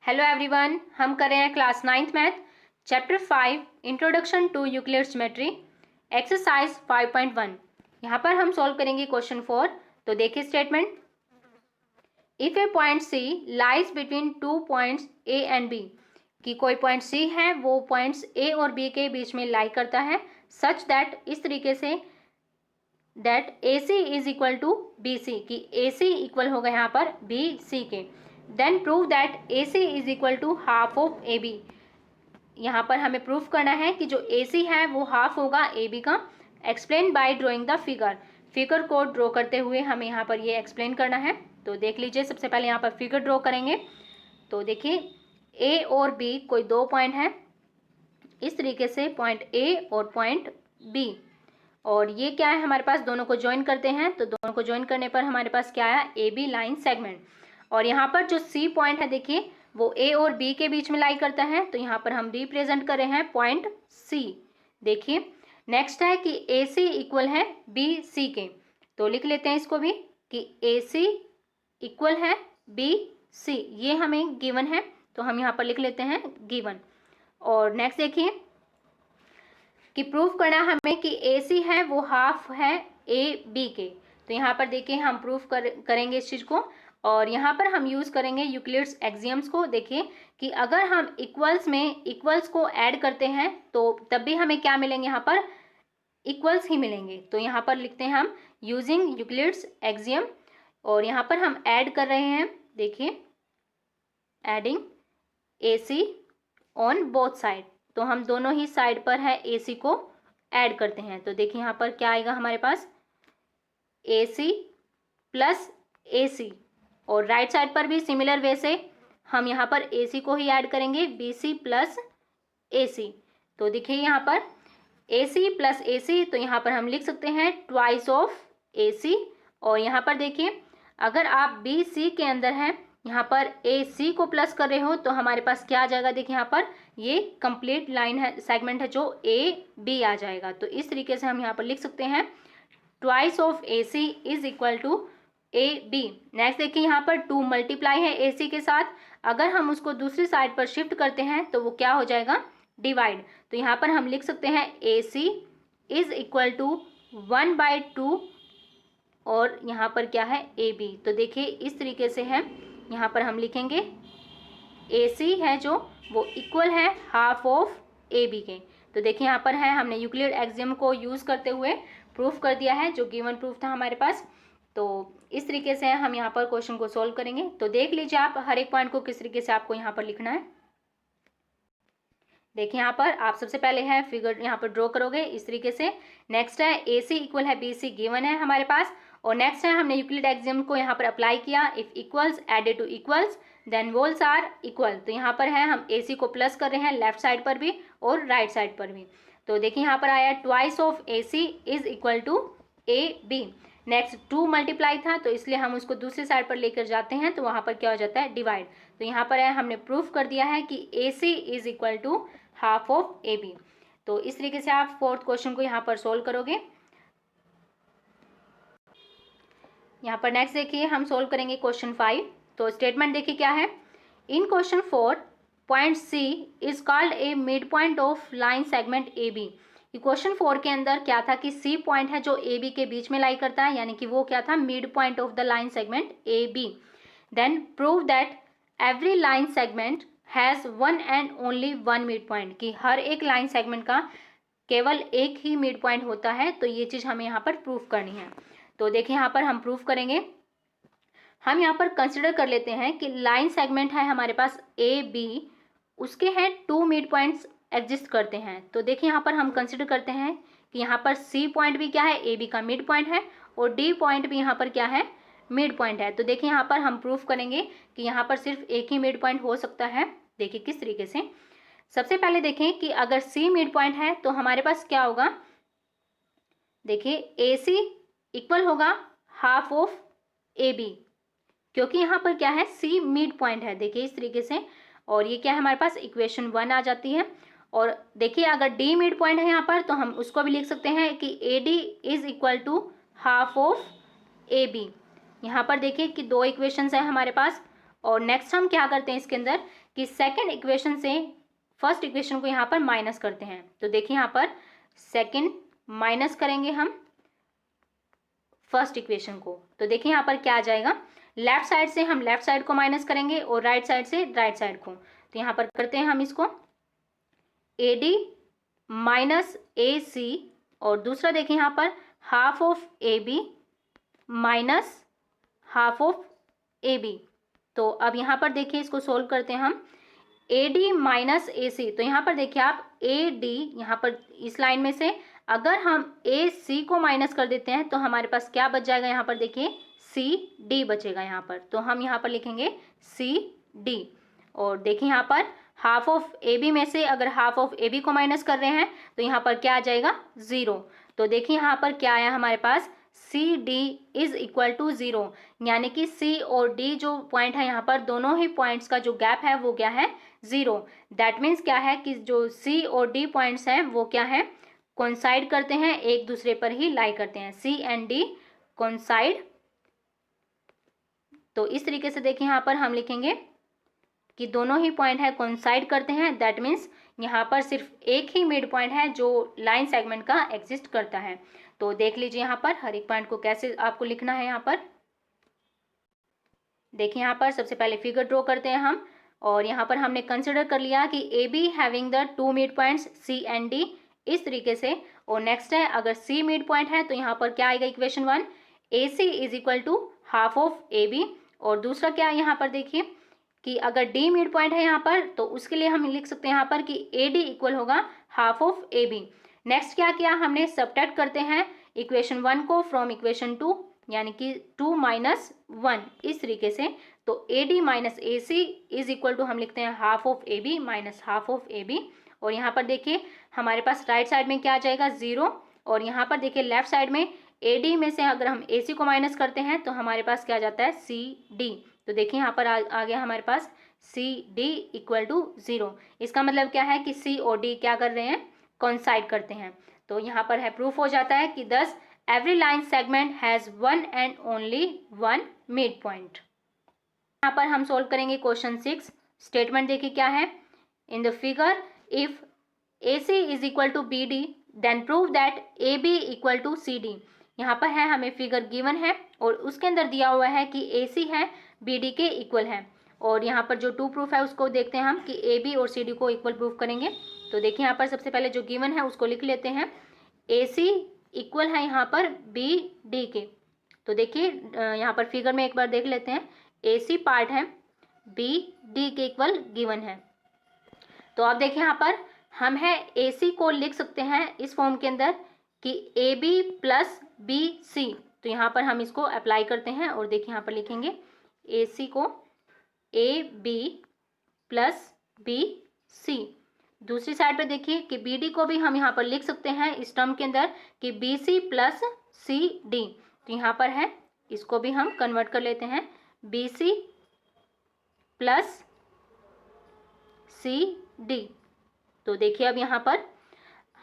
Hello everyone, हम कर रहे हैं class 9th math chapter 5 introduction to Euclid geometry exercise 5.1। यहाँ पर हम सॉल्व करेंगे क्वेश्चन 4। तो देखिए statement, if a point c lies between two points a and b, कि कोई पॉइंट सी है वो पॉइंट्स ए और बी के बीच में लाई करता है, सच दैट इस तरीके से that a C is equal to b c, कि ए सी इक्वल होगा यहाँ पर बी सी के। Then prove that a C is equal to half of A b. यहाँ पर हमें प्रूफ करना है कि जो ए सी है वो हाफ होगा ए बी का। Explain by drawing the figure, figure को ड्रॉ करते हुए हमें यहाँ पर ये एक्सप्लेन करना है। तो देख लीजिए, सबसे पहले यहाँ पर फिगर ड्रॉ करेंगे। तो देखिए ए और बी कोई दो पॉइंट हैं, इस तरीके से पॉइंट ए और पॉइंट बी, और ये क्या है हमारे पास, दोनों को ज्वाइन करते हैं। तो दोनों को ज्वाइन करने पर हमारे पास क्या आया, ए बी लाइन सेगमेंट। और यहाँ पर जो सी पॉइंट है देखिए वो ए और बी के बीच में लाई करता है, तो यहाँ पर हम रिप्रेजेंट कर रहे हैं पॉइंट सी। देखिए नेक्स्ट है कि ए सी इक्वल है बी सी के, तो लिख लेते हैं इसको भी कि ए सी इक्वल है बी सी, ये हमें गिवन है तो हम यहाँ पर लिख लेते हैं गिवन। और नेक्स्ट देखिए कि प्रूफ करना हमें कि ए सी है वो हाफ है ए बी के। तो यहाँ पर देखिए हम प्रूफ करेंगे इस चीज़ को, और यहाँ पर हम यूज़ करेंगे यूक्लिड्स एक्सियम्स को। देखिए कि अगर हम इक्वल्स में इक्वल्स को ऐड करते हैं तो तब भी हमें क्या मिलेंगे, यहाँ पर इक्वल्स ही मिलेंगे। तो यहाँ पर लिखते हैं हम यूजिंग यूक्लिड्स एक्सियम, और यहाँ पर हम ऐड कर रहे हैं, देखिए adding a c on both side. तो हम दोनों ही साइड पर है ए सी को ऐड करते हैं। तो देखिए यहाँ पर क्या आएगा हमारे पास, ए सी प्लस ए सी, और राइट साइड पर भी सिमिलर वे से हम यहाँ पर ए सी को ही ऐड करेंगे, बी सी प्लस ए सी। तो देखिए यहाँ पर ए सी प्लस ए सी, तो यहाँ पर हम लिख सकते हैं ट्वाइस ऑफ ए सी। और यहाँ पर देखिए अगर आप बी सी के अंदर हैं, यहाँ पर ए सी को प्लस कर रहे हो, तो हमारे पास क्या आ जाएगा, देखिए यहाँ पर ये कंप्लीट लाइन है, सेगमेंट है जो ए बी आ जाएगा। तो इस तरीके से हम यहाँ पर लिख सकते हैं twice of a C is equal to a b. Next देखिए यहाँ पर टू मल्टीप्लाई है ए सी के साथ, अगर हम उसको दूसरी साइड पर शिफ्ट करते हैं तो वो क्या हो जाएगा, डिवाइड। तो यहाँ पर हम लिख सकते हैं ए सी इज इक्वल टू 1/2, और यहाँ पर क्या है ए बी। तो देखिए इस तरीके से है, यहाँ पर हम लिखेंगे ए सी है जो वो इक्वल है हाफ ऑफ ए बी के। तो देखिए यहाँ पर है, हमने यूक्लिड एक्सियम को यूज़ करते हुए प्रूफ कर दिया है, जो गिवन प्रूफ था हमारे पास। तो इस तरीके से हम यहाँ पर क्वेश्चन को सॉल्व करेंगे। तो देख लीजिए आप हर एक पॉइंट को किस तरीके से आपको यहाँ पर लिखना है। देखिए यहाँ पर आप सबसे पहले है फिगर यहाँ पर ड्रॉ करोगे इस तरीके से। नेक्स्ट है ए सी इक्वल है बी सी गिवन है हमारे पास, और नेक्स्ट है हमने यूक्लिड एक्सियम को यहाँ पर अप्लाई किया, if equals added to equals then wholes are equal. तो यहाँ पर है हम ए सी को प्लस कर रहे हैं लेफ्ट साइड पर भी और राइट साइड पर भी। तो देखिए यहाँ पर आया twice of a C is equal to a b. Next to multiply था तो इसलिए हम उसको दूसरी साइड पर लेकर जाते हैं, तो वहाँ पर क्या हो जाता है, डिवाइड। तो यहाँ पर है हमने प्रूफ कर दिया है कि ए सी is equal to half of A B. तो इस तरीके से आप फोर्थ क्वेश्चन को यहाँ पर सोल्व करोगे। यहाँ पर नेक्स्ट देखिए हम सोल्व करेंगे क्वेश्चन 5। तो स्टेटमेंट देखिए क्या है, in question 4 point C is called a mid point of line segment A B. Question 4 के अंदर क्या था कि सी पॉइंट है जो ए बी के बीच में लाई करता है, यानी कि वो क्या था, mid point of the line segment A b. Then prove that every line segment has one and only one mid point, कि हर एक लाइन सेगमेंट का केवल एक ही मिड पॉइंट होता है। तो ये चीज़ हमें यहाँ पर प्रूफ करनी है। तो देखिए यहाँ पर हम प्रूफ करेंगे। हम यहाँ पर कंसिडर कर लेते हैं कि लाइन सेगमेंट है हमारे पास ए बी, उसके हैं टू मिड पॉइंट्स एग्जिस्ट करते हैं। तो देखिए यहाँ पर हम कंसिडर करते हैं कि यहाँ पर सी पॉइंट भी क्या है, ए बी का मिड पॉइंट है, और डी पॉइंट भी यहाँ पर क्या है, मिड पॉइंट है। तो देखिए यहाँ पर हम प्रूफ करेंगे कि यहाँ पर सिर्फ एक ही मिड पॉइंट हो सकता है। देखिए किस तरीके से, सबसे पहले देखें कि अगर सी मिड पॉइंट है तो हमारे पास क्या होगा, देखिए ए सी इक्वल होगा हाफ ऑफ ए बी, क्योंकि यहाँ पर क्या है, सी मिड पॉइंट है। देखिए इस तरीके से, और ये क्या है हमारे पास, इक्वेशन 1 आ जाती है। और देखिए अगर डी मिड पॉइंट है यहाँ पर तो हम उसको भी लिख सकते हैं कि a d is equal to half of A b. यहाँ पर देखिए कि दो इक्वेशंस हैं हमारे पास, और नेक्स्ट हम क्या करते हैं इसके अंदर कि सेकंड इक्वेशन से फर्स्ट इक्वेशन को यहाँ पर माइनस करते हैं। तो देखिए यहाँ पर सेकंड माइनस करेंगे हम फर्स्ट इक्वेशन को, तो देखिए यहाँ पर क्या आ जाएगा, लेफ्ट साइड से हम लेफ्ट साइड को माइनस करेंगे और राइट साइड से राइट साइड को। तो यहाँ पर करते हैं हम इसको AD माइनस AC और दूसरा देखिए यहाँ पर half of AB minus half of AB। तो अब यहाँ पर देखिए इसको सोल्व करते हैं हम AD माइनस AC। तो यहाँ पर देखिए आप AD यहाँ पर इस लाइन में से अगर हम AC को माइनस कर देते हैं तो हमारे पास क्या बच जाएगा, यहाँ पर देखिए CD बचेगा यहाँ पर। तो हम यहाँ पर लिखेंगे CD और देखिए यहाँ पर हाफ ऑफ AB में से अगर हाफ ऑफ AB को माइनस कर रहे हैं तो यहाँ पर क्या आ जाएगा 0। तो देखिए यहाँ पर क्या आया हमारे पास CD इज इक्वल टू 0, यानी कि C और D जो पॉइंट है यहाँ पर दोनों ही पॉइंट्स का जो गैप है वो क्या है 0। दैट मीन्स क्या है कि जो C और D पॉइंट्स हैं वो क्या है कोइंसाइड करते हैं, एक दूसरे पर ही लाई करते हैं, C एंड D कोइंसाइड। तो इस तरीके से देखिए यहाँ पर हम लिखेंगे कि दोनों ही पॉइंट है कोइंसाइड करते हैं। दैट मीन्स यहाँ पर सिर्फ एक ही मिड पॉइंट है जो लाइन सेगमेंट का एग्जिस्ट करता है। तो देख लीजिए यहाँ पर हर एक पॉइंट को कैसे आपको लिखना है। यहाँ पर देखिए यहाँ पर सबसे पहले फिगर ड्रॉ करते हैं हम और यहाँ पर हमने कंसिडर कर लिया कि AB having the two mid points C and D इस तरीके से। और नेक्स्ट है अगर C मिड पॉइंट है तो यहाँ पर क्या आएगा equation 1 AC is equal to half of AB। और दूसरा क्या है यहाँ पर देखिए कि अगर D मिड पॉइंट है यहाँ पर तो उसके लिए हम लिख सकते हैं यहाँ पर कि AD इक्वल होगा हाफ ऑफ AB। नेक्स्ट क्या किया हमने सब्ट्रैक्ट करते हैं इक्वेशन 1 को फ्रॉम इक्वेशन 2 यानी कि 2 माइनस 1 इस तरीके से। तो AD minus AC is equal to हम लिखते हैं half of AB minus half of AB। और यहाँ पर देखिए हमारे पास राइट साइड में क्या आ जाएगा 0 और यहाँ पर देखिए लेफ्ट साइड में AD में से अगर हम AC को माइनस करते हैं तो हमारे पास क्या आ जाता है CD। तो देखिए यहाँ पर आ गया हमारे पास CD इक्वल टू 0। इसका मतलब क्या है कि C और D क्या कर रहे हैं कोइंसाइड करते हैं। तो यहाँ पर है प्रूफ हो जाता है कि दस every line segment has one and only one mid point. यहाँ पर हम सोल्व करेंगे क्वेश्चन 6। स्टेटमेंट देखिए क्या है, in the figure if AC is equal to BD then prove that AB equal to CD। यहाँ पर है हमें फिगर गिवन है और उसके अंदर दिया हुआ है कि AC है BD के इक्वल है। और यहाँ पर जो टू प्रूफ है उसको देखते हैं हम कि AB और CD को इक्वल प्रूफ करेंगे। तो देखिए यहाँ पर सबसे पहले जो गिवन है उसको लिख लेते हैं। AC इक्वल है यहाँ पर BD के। तो देखिए यहाँ पर फिगर में एक बार देख लेते हैं, AC पार्ट है BD के इक्वल गिवन है। तो आप देखिए यहाँ पर हम है AC को लिख सकते हैं इस फॉर्म के अंदर कि AB प्लस BC। तो यहाँ पर हम इसको अप्लाई करते हैं और देखिए यहाँ पर लिखेंगे AC को AB प्लस BC। दूसरी साइड पे देखिए कि BD को भी हम यहाँ पर लिख सकते हैं इस टर्म के अंदर कि BC प्लस CD। तो यहाँ पर है इसको भी हम कन्वर्ट कर लेते हैं BC प्लस CD। तो देखिए अब यहाँ पर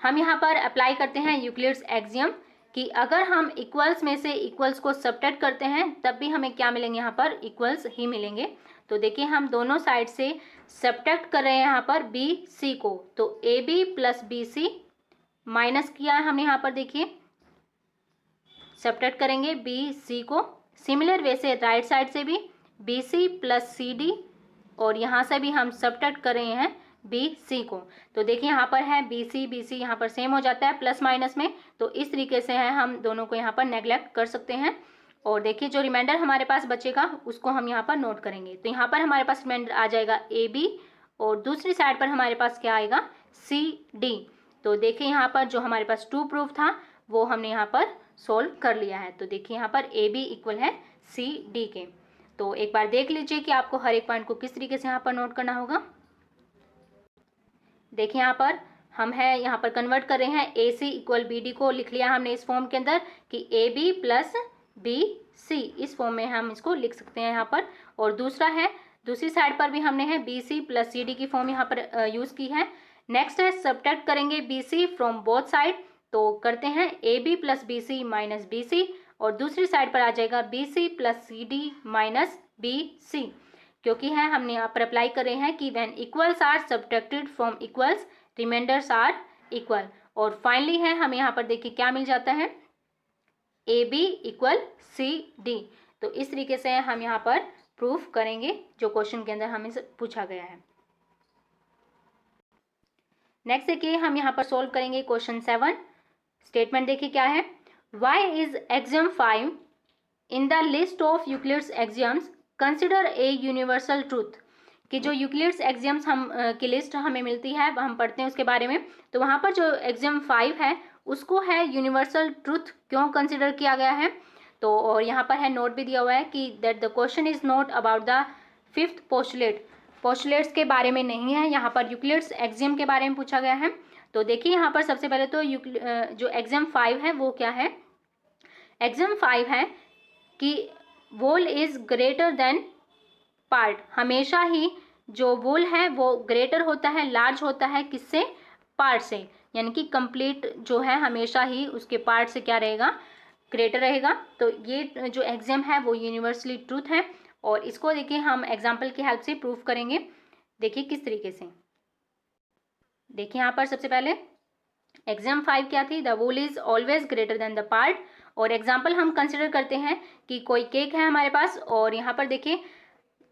हम यहाँ पर अप्लाई करते हैं यूक्लिड्स एक्सियम कि अगर हम इक्वल्स में से इक्वल्स को सब्ट्रैक्ट करते हैं तब भी हमें क्या मिलेंगे, यहाँ पर इक्वल्स ही मिलेंगे। तो देखिए हम दोनों साइड से सब्ट्रैक्ट कर रहे हैं यहाँ पर BC को। तो AB प्लस BC माइनस किया है हमने यहाँ पर देखिए सब्ट्रैक्ट करेंगे BC को। सिमिलर वे से राइट साइड से भी BC प्लस CD और यहाँ से भी हम सब्ट्रैक्ट कर रहे हैं BC को। तो देखिए यहाँ पर है BC यहाँ पर सेम हो जाता है प्लस माइनस में। तो इस तरीके से है हम दोनों को यहाँ पर नेग्लेक्ट कर सकते हैं। और देखिए जो रिमाइंडर हमारे पास बचेगा उसको हम यहाँ पर नोट करेंगे। तो यहाँ पर हमारे पास रिमाइंडर आ जाएगा AB और दूसरी साइड पर हमारे पास क्या आएगा CD। तो देखिए यहाँ पर जो हमारे पास टू प्रूफ था वो हमने यहाँ पर सोल्व कर लिया है। तो देखिए यहाँ पर AB इक्वल है CD के। तो एक बार देख लीजिए कि आपको हर एक पॉइंट को किस तरीके से यहाँ पर नोट करना होगा। देखिए यहाँ पर हम है यहाँ पर कन्वर्ट कर रहे हैं AC इक्वल BD को लिख लिया हमने इस फॉर्म के अंदर कि AB प्लस BC इस फॉर्म में हम इसको लिख सकते हैं यहाँ पर। और दूसरा है दूसरी साइड पर भी हमने है BC प्लस CD की फॉर्म यहाँ पर यूज़ की है। नेक्स्ट है सब्ट्रैक्ट करेंगे BC फ्रॉम बोथ साइड। तो करते हैं AB plus BC minus BC और दूसरी साइड पर आ जाएगा BC plus CD minus BC। क्योंकि है हमने यहाँ पर अप्लाई कर रहे हैं कि when equals are subtracted from equals reminders are equal. और फाइनली है हमें यहाँ पर देखिए क्या मिल जाता है, a b equal c d. तो इस तरीके से हम यहाँ पर प्रूफ करेंगे जो क्वेश्चन के अंदर हमें पूछा गया है। नेक्स्ट देखिए हम यहाँ पर सोल्व करेंगे क्वेश्चन 7। स्टेटमेंट देखिए क्या है, why is axiom 5 in the list of Euclid's axioms consider a universal truth. कि जो यूक्लिड्स एक्सियम्स हम की लिस्ट हमें मिलती है, हम पढ़ते हैं उसके बारे में, तो वहाँ पर जो एक्सियम 5 है उसको है यूनिवर्सल ट्रूथ क्यों कंसिडर किया गया है। तो और यहाँ पर है नोट भी दिया हुआ है कि that the question is not about the 5th postulate, postulates के बारे में नहीं है, यहाँ पर यूक्लिड्स एक्सियम के बारे में पूछा गया है। तो देखिए यहाँ पर सबसे पहले तो जो एक्सियम 5 है वो क्या है, एक्सियम 5 है कि वोल इज ग्रेटर देन पार्ट। हमेशा ही जो वोल है वो ग्रेटर होता है, लार्ज होता है किससे, पार्ट से, यानी कि कंप्लीट जो है हमेशा ही उसके पार्ट से क्या रहेगा, ग्रेटर रहेगा। तो ये जो एक्सियम है वो यूनिवर्सली ट्रूथ है और इसको देखिए हम एग्जांपल की हेल्प से प्रूफ करेंगे। देखिए किस तरीके से, देखिए यहाँ पर सबसे पहले एक्सियम 5 क्या थी, the whole is always greater than the part. और एग्जाम्पल हम कंसिडर करते हैं कि कोई केक है हमारे पास और यहाँ पर देखिए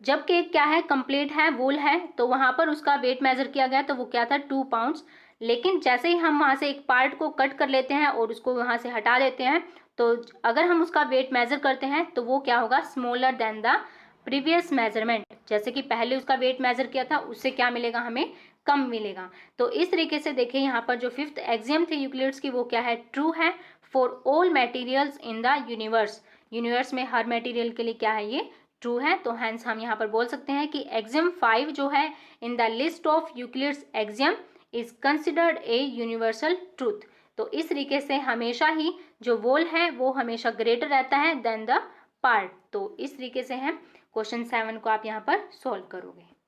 जब केक क्या है, कंप्लीट है, वोल है, तो वहाँ पर उसका वेट मेजर किया गया तो वो क्या था, 2 पाउंड्स। लेकिन जैसे ही हम वहाँ से एक पार्ट को कट कर लेते हैं और उसको वहाँ से हटा देते हैं, तो अगर हम उसका वेट मेजर करते हैं तो वो क्या होगा, smaller than the previous measurement. जैसे कि पहले उसका वेट मेजर किया था उससे क्या मिलेगा, हमें कम मिलेगा। तो इस तरीके से देखिए यहाँ पर जो 5th एक्सियम थी यूक्लिड्स की वो क्या है, ट्रू है for all materials in the universe. Universe में हर मटेरियल के लिए क्या है, ये ट्रू है। तो हैंस हम यहाँ पर बोल सकते हैं कि एक्सियम 5 जो है in the list of Euclid's axiom is considered a universal truth. तो इस तरीके से हमेशा ही जो वोल है वो हमेशा ग्रेटर रहता है देन द पार्ट। तो इस तरीके से है क्वेश्चन 7 को आप यहाँ पर सॉल्व करोगे।